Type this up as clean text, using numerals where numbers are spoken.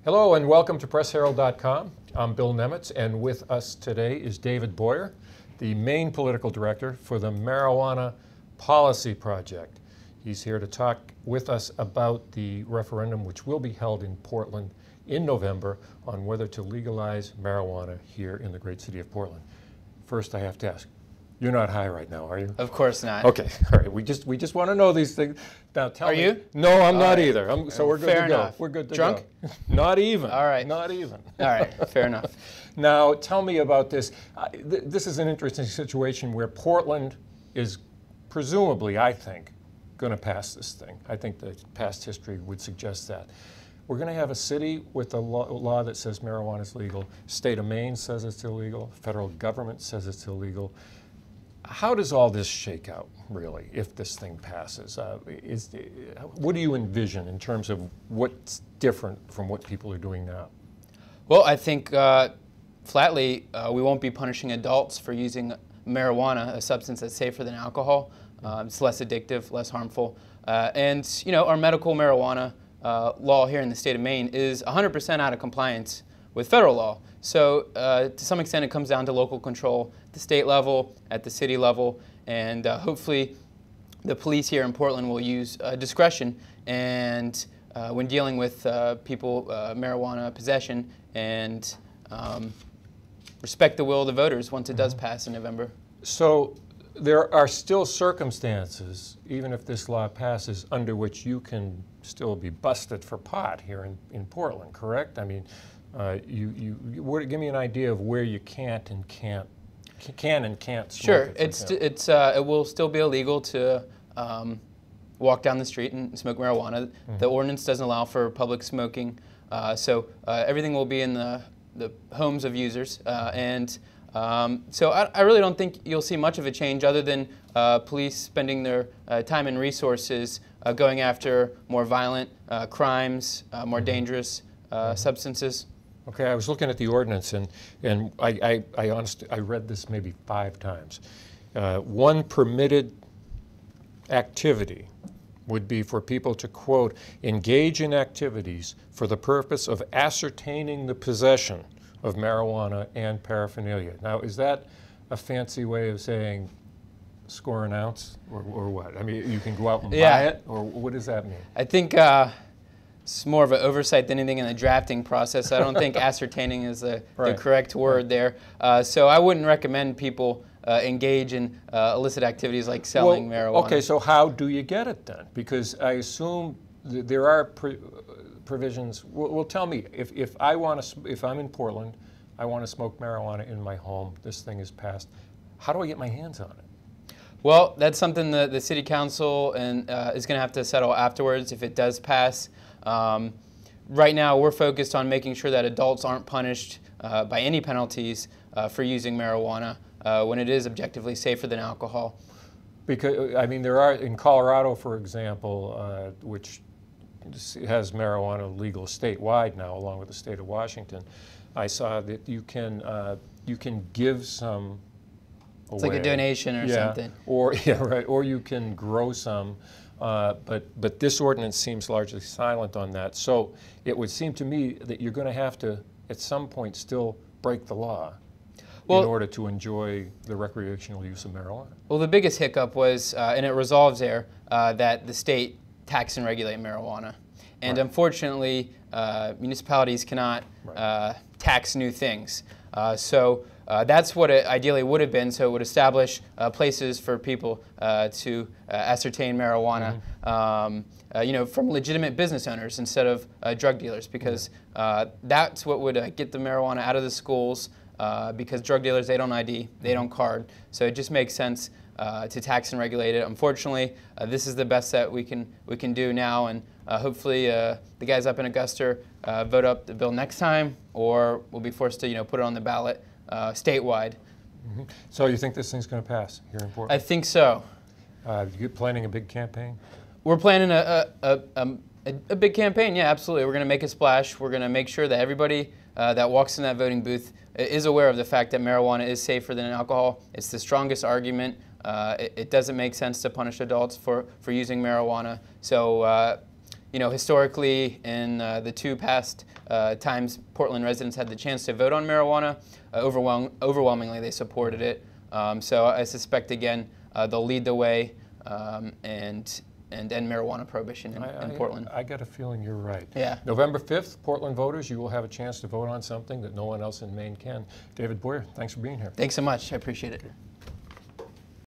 Hello and welcome to PressHerald.com. I'm Bill Nemitz, and with us today is David Boyer, the Maine political director for the Marijuana Policy Project. He's here to talk with us about the referendum which will be held in Portland in November on whether to legalize marijuana here in the great city of Portland. First, I have to ask, you're not high right now, are you? Of course not. Okay, all right. We just want to know these things. Now tell me. Are you? No, I'm not either. So we're good Fair to go. enough. We're good to Drunk? go. Not even. All right. Not even. All right, fair enough. Now tell me about this. This is an interesting situation where Portland is presumably, I think, going to pass this thing. I think the past history would suggest that. We're going to have a city with a law that says marijuana is legal. State of Maine says it's illegal. Federal government says it's illegal. How does all this shake out, really, if this thing passes? What do you envision in terms of what's different from what people are doing now? Well, I think flatly we won't be punishing adults for using marijuana, a substance that's safer than alcohol. It's less addictive, less harmful. And, you know, our medical marijuana law here in the state of Maine is 100% out of compliance with federal law. So to some extent it comes down to local control at the state level, at the city level, and hopefully the police here in Portland will use discretion and when dealing with people marijuana possession and respect the will of the voters once it does pass in November. So there are still circumstances, even if this law passes, under which you can still be busted for pot here in Portland, correct? I mean, give me an idea of where you can and can't smoke. Sure, it will still be illegal to walk down the street and smoke marijuana. Mm-hmm. The ordinance doesn't allow for public smoking, so everything will be in the homes of users. So I really don't think you'll see much of a change other than police spending their time and resources going after more violent crimes, more dangerous substances. Okay, I was looking at the ordinance, and I honestly, I read this maybe 5 times. One permitted activity would be for people to, quote, engage in activities for the purpose of ascertaining the possession of marijuana and paraphernalia. Now, is that a fancy way of saying score an ounce, or what? I mean, you can go out and buy it, or what does that mean? I think it's more of an oversight than anything in the drafting process. I don't think ascertaining is the correct word there. So I wouldn't recommend people engage in illicit activities like selling marijuana. Okay, so how do you get it then? Because I assume there are provisions. Well, tell me, if I'm in Portland, I want to smoke marijuana in my home, this thing is passed, how do I get my hands on it? Well, that's something the city council is going to have to settle afterwards if it does pass. Right now, we're focused on making sure that adults aren't punished by any penalties for using marijuana when it is objectively safer than alcohol. Because, I mean, there are, in Colorado, for example, which has marijuana legal statewide now, along with the state of Washington, I saw that you can give some away. It's like a donation or something. Or, or you can grow some. But this ordinance seems largely silent on that. So it would seem to me that you're going to have to, at some point, still break the law in order to enjoy the recreational use of marijuana. Well, the biggest hiccup was, and it resolves there, that the state tax and regulate marijuana. And unfortunately, municipalities cannot tax new things. So that's what it ideally would have been. So it would establish places for people to ascertain marijuana, you know, from legitimate business owners instead of drug dealers, because that's what would get the marijuana out of the schools. Because drug dealers, they don't ID, they don't card. So it just makes sense to tax and regulate it. Unfortunately, this is the best that we can do now, and hopefully the guys up in Augusta vote up the bill next time, or we'll be forced to put it on the ballot statewide. Mm-hmm. So you think this thing's going to pass here in Portland? I think so. You planning a big campaign? We're planning a big campaign. Yeah, absolutely. We're going to make a splash. We're going to make sure that everybody that walks in that voting booth is aware of the fact that marijuana is safer than alcohol. It's the strongest argument. It doesn't make sense to punish adults for using marijuana. So historically, in the two past times Portland residents had the chance to vote on marijuana, overwhelmingly they supported it. So I suspect, again, they'll lead the way and end marijuana prohibition in Portland. I get a feeling you're right. Yeah. November 5th, Portland voters, you will have a chance to vote on something that no one else in Maine can. David Boyer, thanks for being here. Thanks so much. I appreciate it.